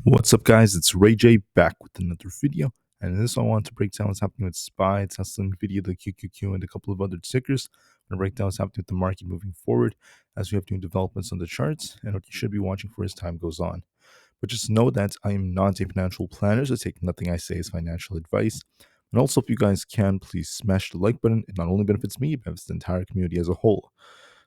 What's up, guys? It's Rey-Jay back with another video. And in this one, I want to break down what's happening with SPY, Tsla, NVIDIA, the QQQ, and a couple of other tickers. I'm going to break down what's happening with the market moving forward as we have new developments on the charts and what you should be watching for as time goes on. But just know that I am not a financial planner, so take nothing I say as financial advice. And also, if you guys can, please smash the like button. It not only benefits me, it benefits the entire community as a whole.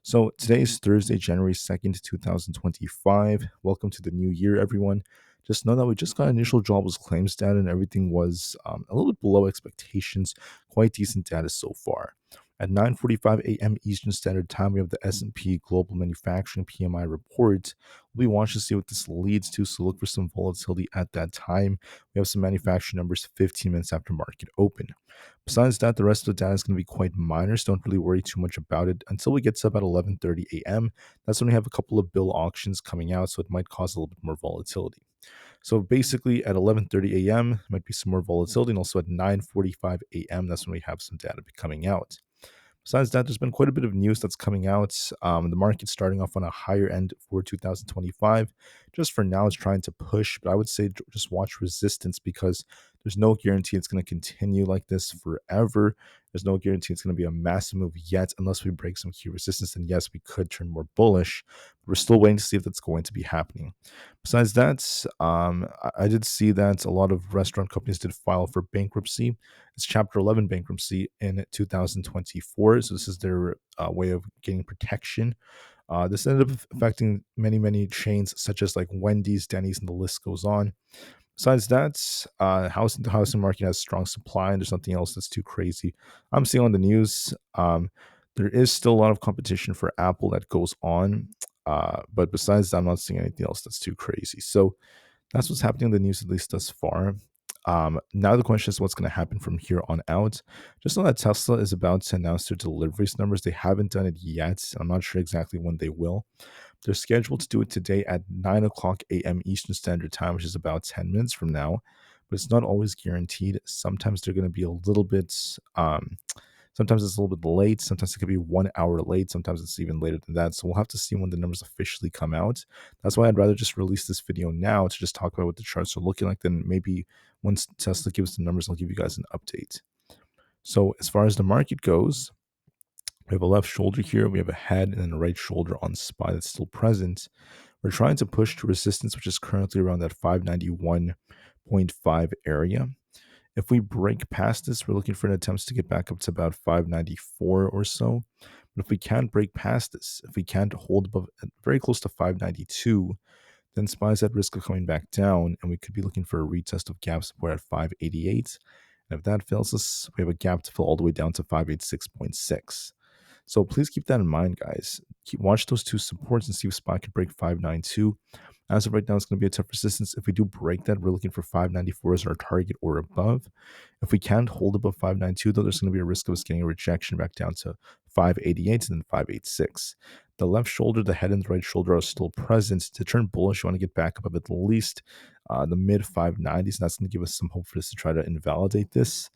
So today is Thursday, January 2nd, 2025. Welcome to the new year, everyone. Just know that we just got initial jobless claims data and everything was a little bit below expectations. Quite decent data so far. At 9:45 a.m. Eastern Standard Time, we have the S&P Global Manufacturing PMI report. We'll be watching to see what this leads to, so look for some volatility at that time. We have some manufacturing numbers 15 minutes after market open. Besides that, the rest of the data is going to be quite minor, so don't really worry too much about it until we get to about 11:30 a.m. That's when we have a couple of bill auctions coming out, so it might cause a little bit more volatility. So basically at 11:30 a.m. might be some more volatility, and also at 9:45 a.m. that's when we have some data coming out. Besides that, there's been quite a bit of news that's coming out. The market's starting off on a higher end for 2025. Just for now, it's trying to push, but I would say just watch resistance because there's no guarantee it's going to continue like this forever. There's no guarantee it's going to be a massive move yet, unless we break some key resistance. And yes, we could turn more bullish. But we're still waiting to see if that's going to be happening. Besides that, I did see that a lot of restaurant companies did file for bankruptcy. It's Chapter 11 bankruptcy in 2024. So this is their way of getting protection. This ended up affecting many chains such as like Wendy's, Denny's, and the list goes on. Besides that, the housing market has strong supply, and there's nothing else that's too crazy. I'm seeing on the news, there is still a lot of competition for Aapl that goes on. But besides that, I'm not seeing anything else that's too crazy. So that's what's happening in the news, at least thus far. Now the question is what's going to happen from here on out. Just know that Tesla is about to announce their deliveries numbers. They haven't done it yet. I'm not sure exactly when they will. They're scheduled to do it today at 9 o'clock a.m. Eastern Standard Time, which is about 10 minutes from now. But it's not always guaranteed. Sometimes they're going to be a little bit, sometimes it's a little bit late. Sometimes it could be 1 hour late. Sometimes it's even later than that. So we'll have to see when the numbers officially come out. That's why I'd rather just release this video now to just talk about what the charts are looking like. Then maybe once Tesla gives the numbers, I'll give you guys an update. So as far as the market goes, we have a left shoulder here, we have a head, and then a right shoulder on SPY that's still present. We're trying to push to resistance, which is currently around that 591.5 area. If we break past this, we're looking for an attempt to get back up to about 594 or so. But if we can't break past this, if we can't hold above very close to 592, then SPY is at risk of coming back down, and we could be looking for a retest of gap support at 588. And if that fails us, we have a gap to fill all the way down to 586.6. So please keep that in mind, guys. Watch those two supports and see if SPY can break 592. As of right now, it's going to be a tough resistance. If we do break that, we're looking for 594 as our target or above. If we can't hold above 592, though, there's going to be a risk of us getting a rejection back down to 588 and then 586. The left shoulder, the head, and the right shoulder are still present. To turn bullish, you want to get back up at least the mid 590s, and that's going to give us some hope for this to try to invalidate this.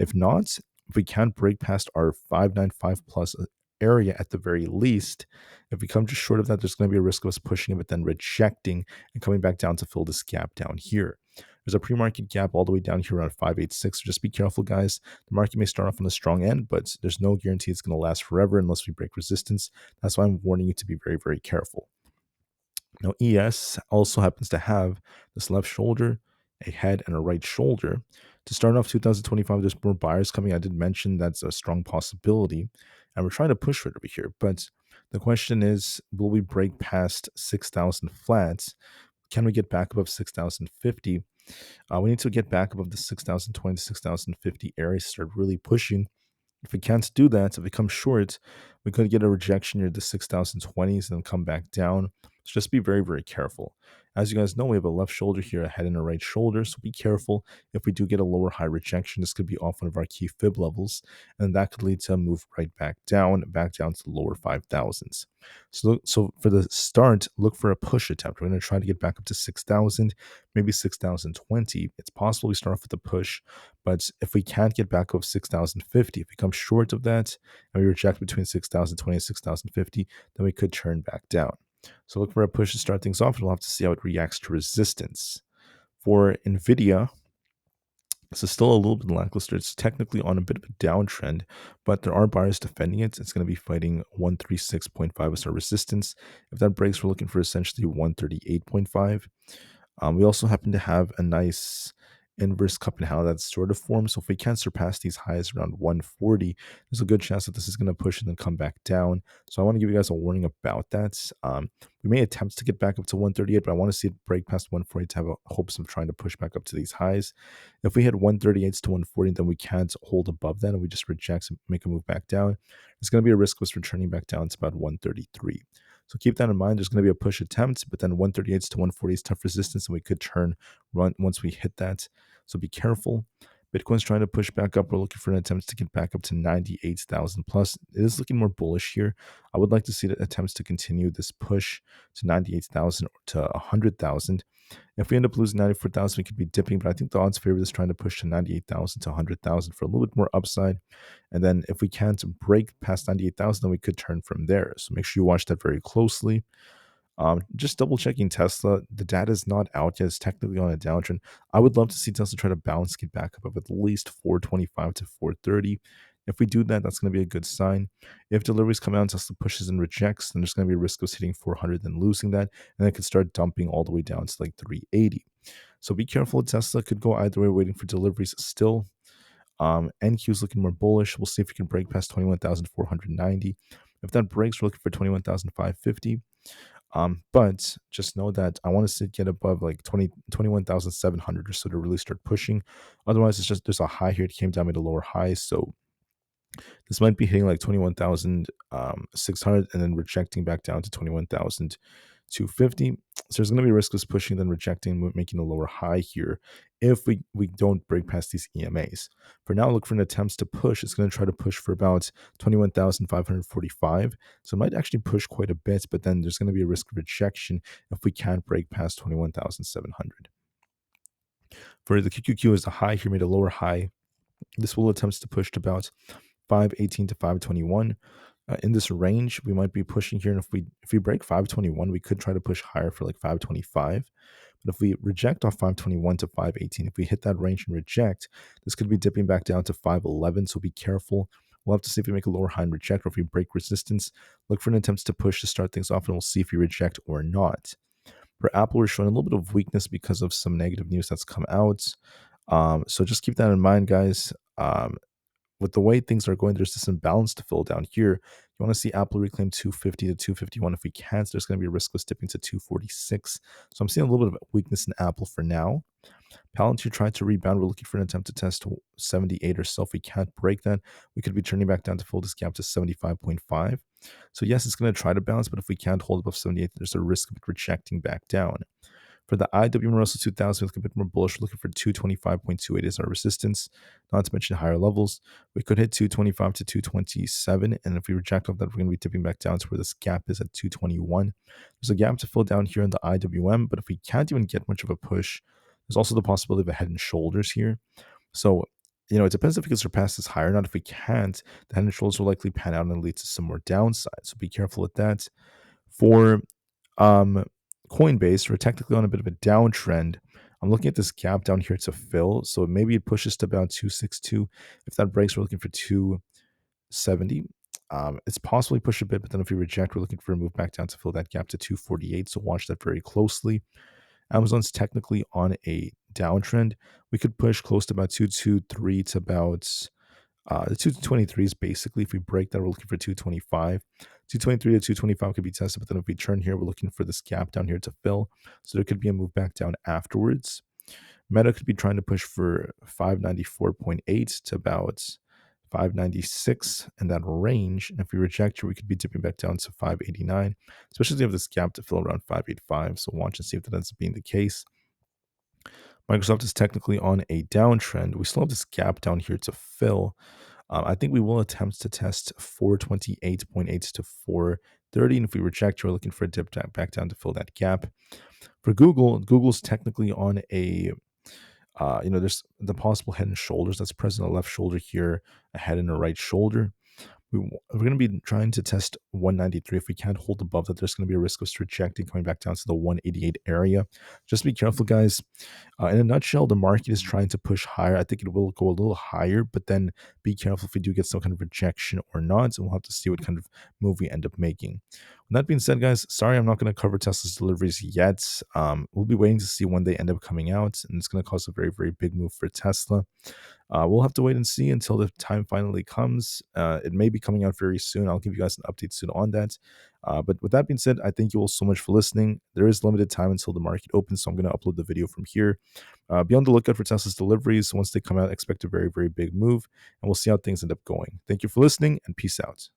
If not, if we can't break past our 595 plus area at the very least, if we come just short of that, there's going to be a risk of us pushing it, but then rejecting and coming back down to fill this gap down here. There's a pre-market gap all the way down here around 586. So just be careful, guys. The market may start off on the strong end, but there's no guarantee it's going to last forever unless we break resistance. That's why I'm warning you to be very careful. Now, ES also happens to have this left shoulder, a head, and a right shoulder. To start off 2025, there's more buyers coming. I did mention that's a strong possibility, and we're trying to push for it over here. But the question is, will we break past 6,000 flats? Can we get back above 6,050? We need to get back above the 6,020 to 6,050 area to start really pushing. If we can't do that, if we come short, we could get a rejection near the 6,020s and then come back down. So just be very careful. As you guys know, we have a left shoulder here, a head, and a right shoulder. So be careful. If we do get a lower high rejection, this could be off one of our key fib levels, and that could lead to a move right back down to the lower 5,000s. So for the start, look for a push attempt. We're going to try to get back up to 6,000, maybe 6,020. It's possible we start off with a push, but if we can't get back up 6,050, if we come short of that and we reject between 6,020 and 6,050, then we could turn back down. So look for a push to start things off, and we'll have to see how it reacts to resistance. For NVIDIA, this is still a little bit lackluster. It's technically on a bit of a downtrend, but there are buyers defending it. It's going to be fighting 136.5 as our resistance. If that breaks, we're looking for essentially 138.5. We also happen to have a nice inverse cup and handle that's sort of formed. So if we can't surpass these highs around 140, there's a good chance that this is going to push and then come back down. So I want to give you guys a warning about that. We may attempt to get back up to 138, but I want to see it break past 140 to have hopes of trying to push back up to these highs. If we hit 138 to 140, then we can't hold above that and we just reject and make a move back down. There's going to be a risk of us returning back down to about 133. So keep that in mind. There's going to be a push attempt, but then 138 to 140 is tough resistance, and we could run once we hit that. So be careful. Bitcoin's trying to push back up. We're looking for an attempt to get back up to 98,000 plus. It is looking more bullish here. I would like to see the attempts to continue this push to 98,000 to 100,000. If we end up losing 94,000, we could be dipping, but I think the odds favor this trying to push to 98,000 to 100,000 for a little bit more upside. And then if we can't break past 98,000, then we could turn from there. So make sure you watch that very closely. Just double checking Tesla. The data is not out yet. It's technically on a downtrend. I would love to see Tesla try to bounce, get back up of at least 425 to 430. If we do that, that's going to be a good sign. If deliveries come out and Tesla pushes and rejects, then there's going to be a risk of us hitting 400 and losing that. And it could start dumping all the way down to like 380. So be careful. Tesla could go either way, waiting for deliveries still. NQ is looking more bullish. We'll see if we can break past 21,490. If that breaks, we're looking for 21,550. But just know that I want to get above like 21,700 or so to really start pushing. Otherwise, it's just there's a high here. It came down, made a lower high. So this might be hitting like 21,600 and then rejecting back down to 21,250. So there's going to be a risk of pushing, then rejecting, making a lower high here if we don't break past these EMAs. For now, look for an attempts to push. It's going to try to push for about 21,545. So it might actually push quite a bit, but then there's going to be a risk of rejection if we can't break past 21,700. For the QQQ is a high here, made a lower high. This will attempts to push to about 518 to 521. In this range, we might be pushing here, and if we break 521, we could try to push higher for like 525. But if we reject off 521 to 518, if we hit that range and reject, this could be dipping back down to 511. So be careful. We'll have to see if we make a lower high and reject, or if we break resistance. Look for an attempt to push to start things off, and we'll see if we reject or not. For Aapl, we're showing a little bit of weakness because of some negative news that's come out. So just keep that in mind, guys. With the way things are going, there's this imbalance to fill down here. You want to see Aapl reclaim 250 to 251. If we can't, there's going to be a risk of dipping to 246. So I'm seeing a little bit of weakness in Aapl for now. Palantir tried to rebound. We're looking for an attempt to test 78 or so. If we can't break that, we could be turning back down to fill this gap to 75.5. So yes, it's going to try to bounce, but if we can't hold above 78, there's a risk of it rejecting back down. For the IWM Russell 2000, we look a bit more bullish. We're looking for 225.28 as our resistance, not to mention higher levels. We could hit 225 to 227, and if we reject off that, we're going to be tipping back down to where this gap is at 221. There's a gap to fill down here in the IWM, but if we can't even get much of a push, there's also the possibility of a head and shoulders here. So, it depends if we can surpass this higher or not. If we can't, the head and shoulders will likely pan out and lead to some more downside. So be careful with that. For Coinbase, we're technically on a bit of a downtrend. I'm looking at this gap down here to fill. So maybe it pushes to about 262. If that breaks, we're looking for 270. It's possibly push a bit, but then if we reject, we're looking for a move back down to fill that gap to 248. So watch that very closely. Amazon's technically on a downtrend. We could push close to about 223 to about the 223s basically. If we break that, we're looking for 225. 223 to 225 could be tested, but then if we turn here, we're looking for this gap down here to fill. So there could be a move back down afterwards. Meta could be trying to push for 594.8 to about 596 in that range. And if we reject here, we could be dipping back down to 589, especially if we have this gap to fill around 585. So watch and see if that ends up being the case. Microsoft is technically on a downtrend. We still have this gap down here to fill. I think we will attempt to test 428.8 to 430. And if we reject, we're looking for a dip back down to fill that gap. For Google's technically on a, there's the possible head and shoulders that's present on the left shoulder here, a head and a right shoulder. We're going to be trying to test 193. If we can't hold above that, there's going to be a risk of rejecting, coming back down to the 188 area. Just be careful, guys. In a nutshell, the market is trying to push higher. I think it will go a little higher, but then be careful if we do get some kind of rejection or not. And we'll have to see what kind of move we end up making. With that being said, guys, sorry I'm not going to cover Tesla's deliveries yet. We'll be waiting to see when they end up coming out, and it's going to cause a very, very big move for Tesla. We'll have to wait and see until the time finally comes. It may be coming out very soon. I'll give you guys an update soon on that. But with that being said, I thank you all so much for listening. There is limited time until the market opens, so I'm going to upload the video from here. Be on the lookout for Tesla's deliveries. Once they come out, expect a very, very big move, and we'll see how things end up going. Thank you for listening, and peace out.